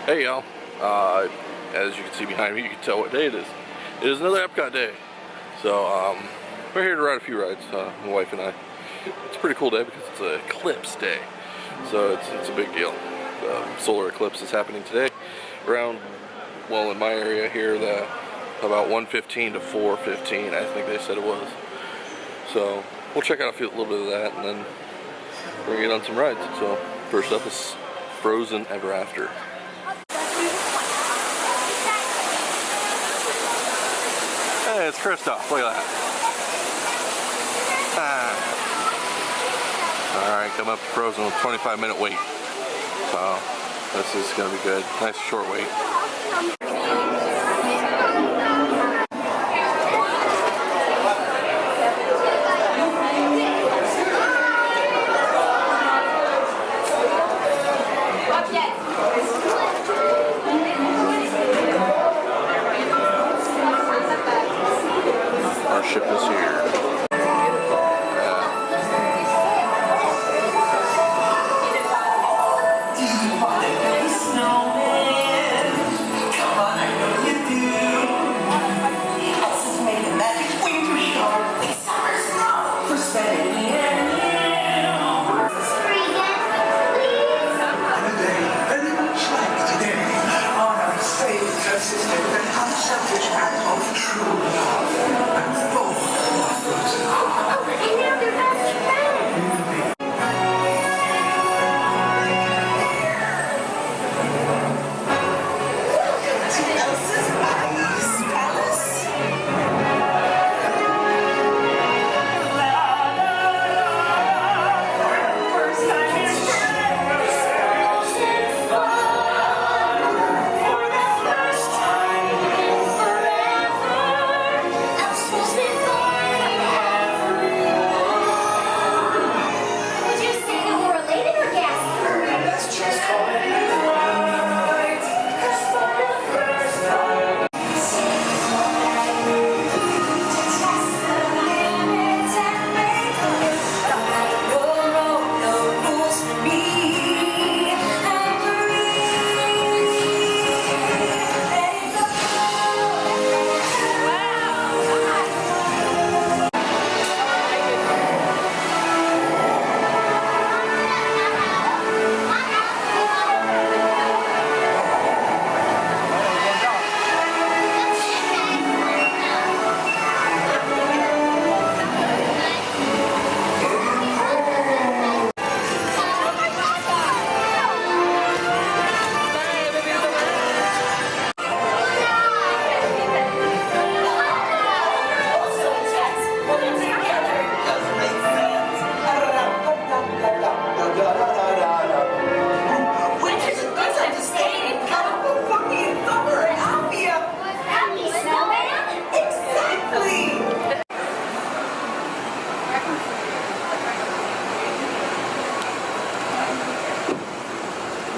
Hey y'all, as you can see behind me, you can tell what day it is. It is another EPCOT day. So we're here to ride a few rides, my wife and I. It's a pretty cool day because it's an eclipse day. So it's a big deal. The solar eclipse is happening today around, well, in my area here, about 1:15 to 4:15, I think they said it was. So we'll check out a little bit of that and then we're gonna get on some rides. So first up is Frozen Ever After. Hey, it's Kristoff. Look at that. Alright, come up to Frozen with a 25-minute wait. So, this is going to be good. Nice short wait. Our ship is here.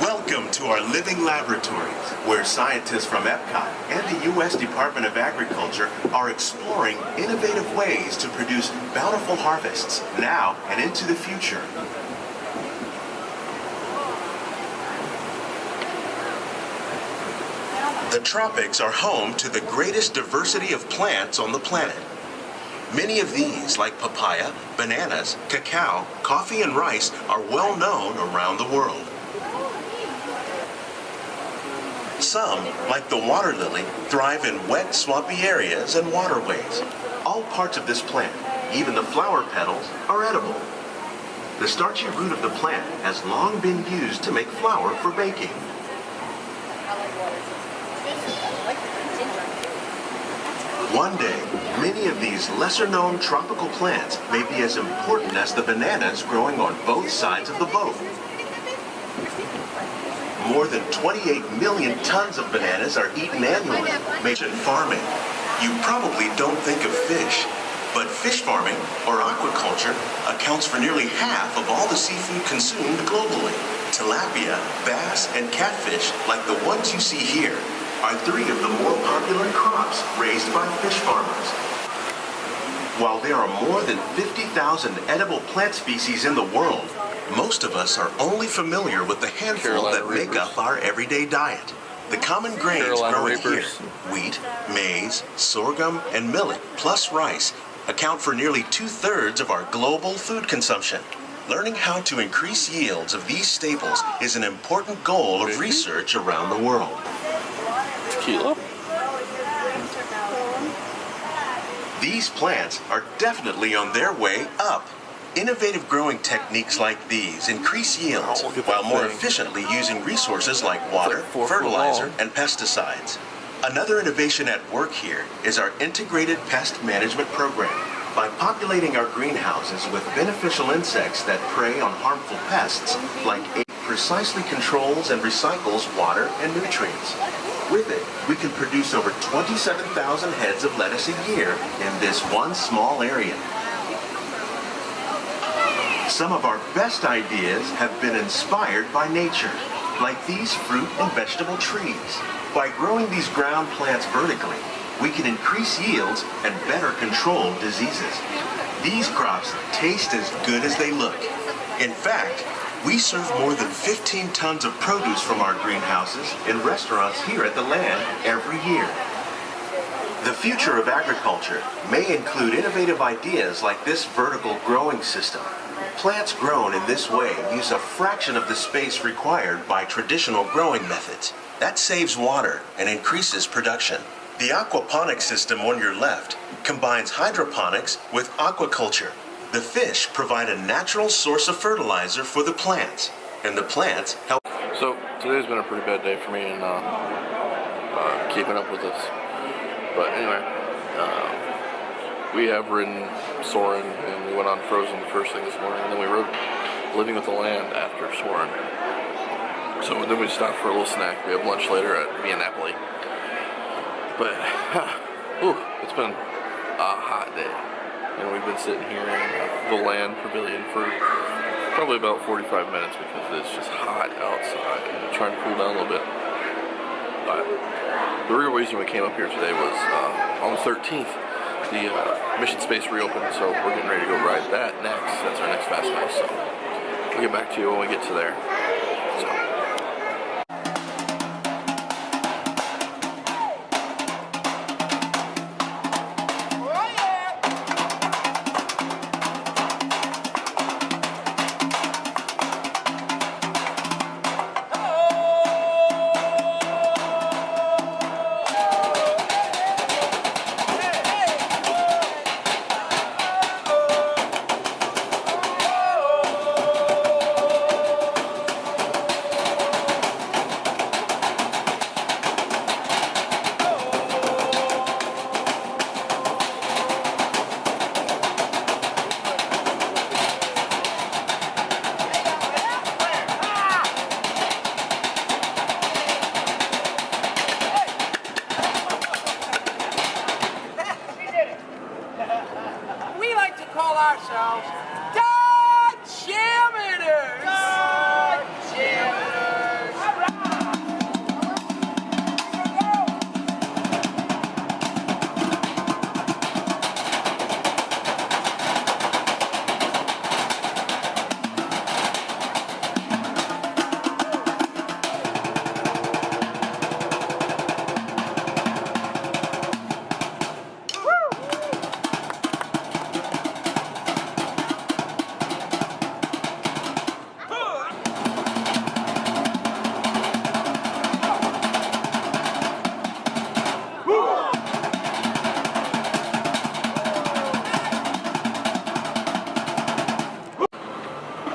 Welcome to our living laboratory, where scientists from EPCOT and the U.S. Department of Agriculture are exploring innovative ways to produce bountiful harvests now and into the future. The tropics are home to the greatest diversity of plants on the planet. Many of these, like papaya, bananas, cacao, coffee, and rice, are well known around the world. Some, like the water lily, thrive in wet, swampy areas and waterways. All parts of this plant, even the flower petals, are edible. The starchy root of the plant has long been used to make flour for baking. One day, many of these lesser-known tropical plants may be as important as the bananas growing on both sides of the boat. More than 28 million tons of bananas are eaten annually. Mention farming. You probably don't think of fish, but fish farming, or aquaculture, accounts for nearly half of all the seafood consumed globally. Tilapia, bass, and catfish, like the ones you see here, are three of the more popular crops raised by fish farmers. While there are more than 50,000 edible plant species in the world, Most of us are only familiar with the handful that make up our everyday diet. The common grains growing here, wheat, maize, sorghum, and millet, plus rice, account for nearly 2/3 of our global food consumption. Learning how to increase yields of these staples is an important goal of research around the world. Tequila? These plants are definitely on their way up. Innovative growing techniques like these increase yields while more efficiently using resources like water, fertilizer, and pesticides. Another innovation at work here is our integrated pest management program. By populating our greenhouses with beneficial insects that prey on harmful pests, like it precisely controls and recycles water and nutrients. With it, we can produce over 27,000 heads of lettuce a year in this one small area. Some of our best ideas have been inspired by nature, like these fruit and vegetable trees. By growing these ground plants vertically, we can increase yields and better control diseases. These crops taste as good as they look. In fact, we serve more than 15 tons of produce from our greenhouses in restaurants here at the land every year. The future of agriculture may include innovative ideas like this vertical growing system. Plants grown in this way use a fraction of the space required by traditional growing methods. That saves water and increases production. The aquaponics system on your left combines hydroponics with aquaculture. The fish provide a natural source of fertilizer for the plants, and the plants help. So today's been a pretty bad day for me in keeping up with this. But anyway, we have ridden Soarin', and we went on Frozen the first thing this morning, and then we rode Living with the Land after Soarin'. So then we stopped for a little snack. We have lunch later at Via Napoli. But, it's been a hot day. And we've been sitting here in the Land Pavilion for probably about 45 minutes because it's just hot outside and I'm trying to cool down a little bit. But the real reason we came up here today was on the 13th, the Mission Space reopened, so we're getting ready to go ride that next. That's our next Fast Pass, so we'll get back to you when we get to there. So. Ourselves God Jammers! God Jammers!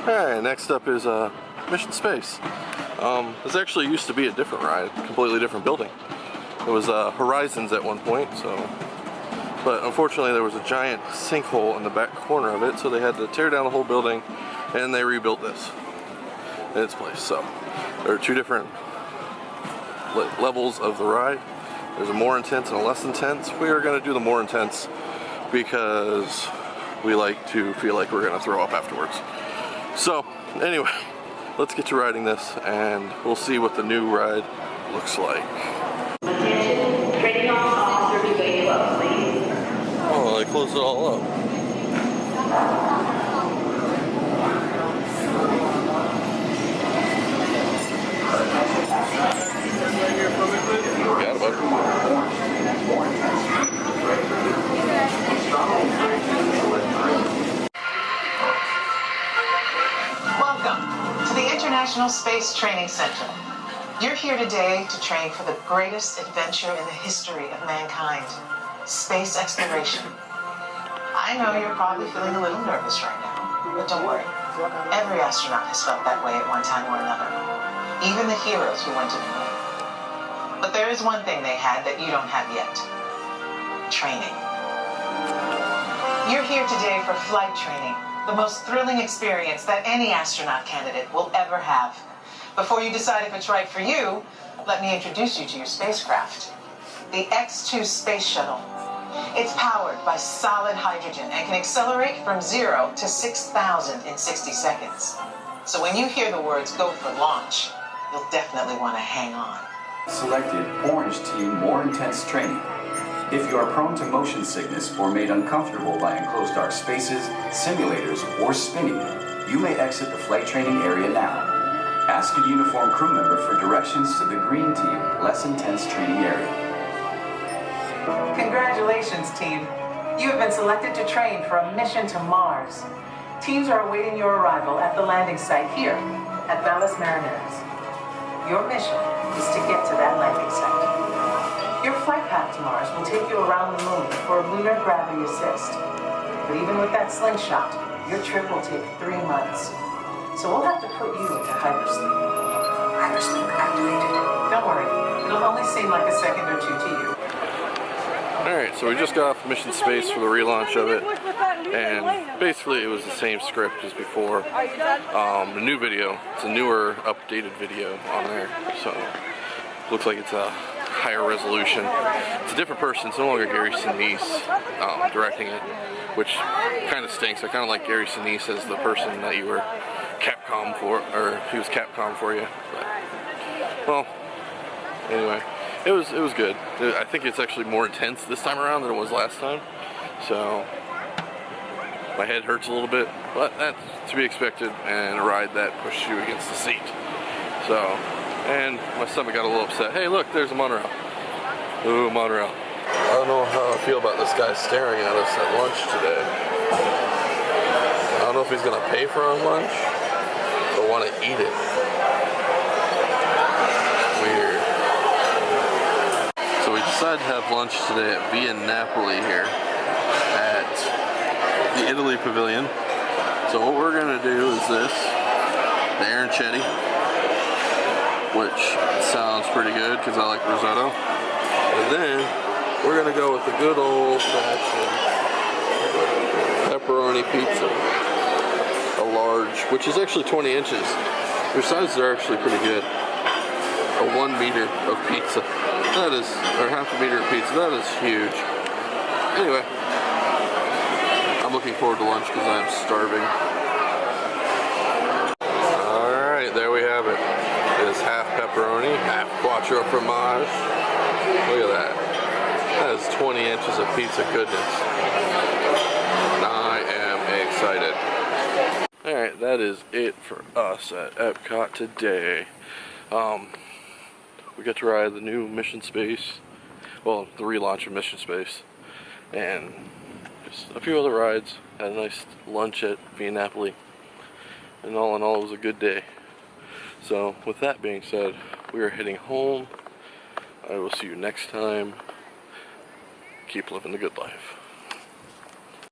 Alright, next up is Mission Space. This actually used to be a different ride, completely different building. It was Horizons at one point, but unfortunately there was a giant sinkhole in the back corner of it, so they had to tear down the whole building and they rebuilt this in its place. So there are two different levels of the ride. There's a more intense and a less intense. We are going to do the more intense because we like to feel like we're going to throw up afterwards. So anyway, let's get to riding this and we'll see what the new ride looks like. Attention, training officer to gate 12, please. Oh, they closed it all up. International Space Training Center. You're here today to train for the greatest adventure in the history of mankind, space exploration. I know you're probably feeling a little nervous right now, but don't worry. Every astronaut has felt that way at one time or another, even the heroes who went to the moon. But there is one thing they had that you don't have yet: training. You're here today for flight training, the most thrilling experience that any astronaut candidate will ever have. Before you decide if it's right for you, let me introduce you to your spacecraft, the X-2 Space Shuttle. It's powered by solid hydrogen and can accelerate from 0 to 6,000 in 60 seconds. So when you hear the words "go for launch," you'll definitely want to hang on. Selected Orange Team More Intense Training. If you are prone to motion sickness or made uncomfortable by enclosed dark spaces, simulators, or spinning, you may exit the flight training area now. Ask a uniformed crew member for directions to the Green Team Less Intense Training Area. Congratulations, team. You have been selected to train for a mission to Mars. Teams are awaiting your arrival at the landing site here at Valles Marineris. Your mission is to get to that landing site. Your flight path to Mars will take you around the moon for a lunar gravity assist. But even with that slingshot, your trip will take 3 months. So we'll have to put you into hypersleep. Hypersleep activated. Don't worry, it'll only seem like a second or two to you. Alright, so we just got off mission space for the relaunch of it, and basically it was the same script as before. The new video, it's a newer, updated video on there, so looks like it's a higher resolution. It's a different person, it's no longer Gary Sinise directing it, which kind of stinks. I kind of like Gary Sinise as the person that you were Capcom for, or he was Capcom for you. But, well, anyway. It was good. I think it's actually more intense this time around than it was last time. So my head hurts a little bit, but that's to be expected in a ride that pushes you against the seat. So, and my stomach got a little upset. Hey, look, there's a monorail. Ooh, monorail. I don't know how I feel about this guy staring at us at lunch today. I don't know if he's gonna pay for our lunch or want to eat it. Weird. So we decided to have lunch today at Via Napoli here at the Italy Pavilion. So what we're gonna do is this, the arancini, which sounds pretty good because I like risotto. And then we're gonna go with the good old-fashioned pepperoni pizza, a large, which is actually 20 inches. Their sizes are actually pretty good. A 1 meter of pizza. That is, or half a meter of pizza. That is huge. Anyway, I'm looking forward to lunch because I'm starving. Alright, there we have it. It is half pepperoni, half quattro fromage. Look at that. That is 20 inches of pizza goodness. I am excited. Alright, that is it for us at EPCOT today. We got to ride the new Mission Space, well, the relaunch of Mission Space, and just a few other rides. Had a nice lunch at Via Napoli, and all in all, it was a good day. So, with that being said, we are heading home. I will see you next time. Keep living the good life.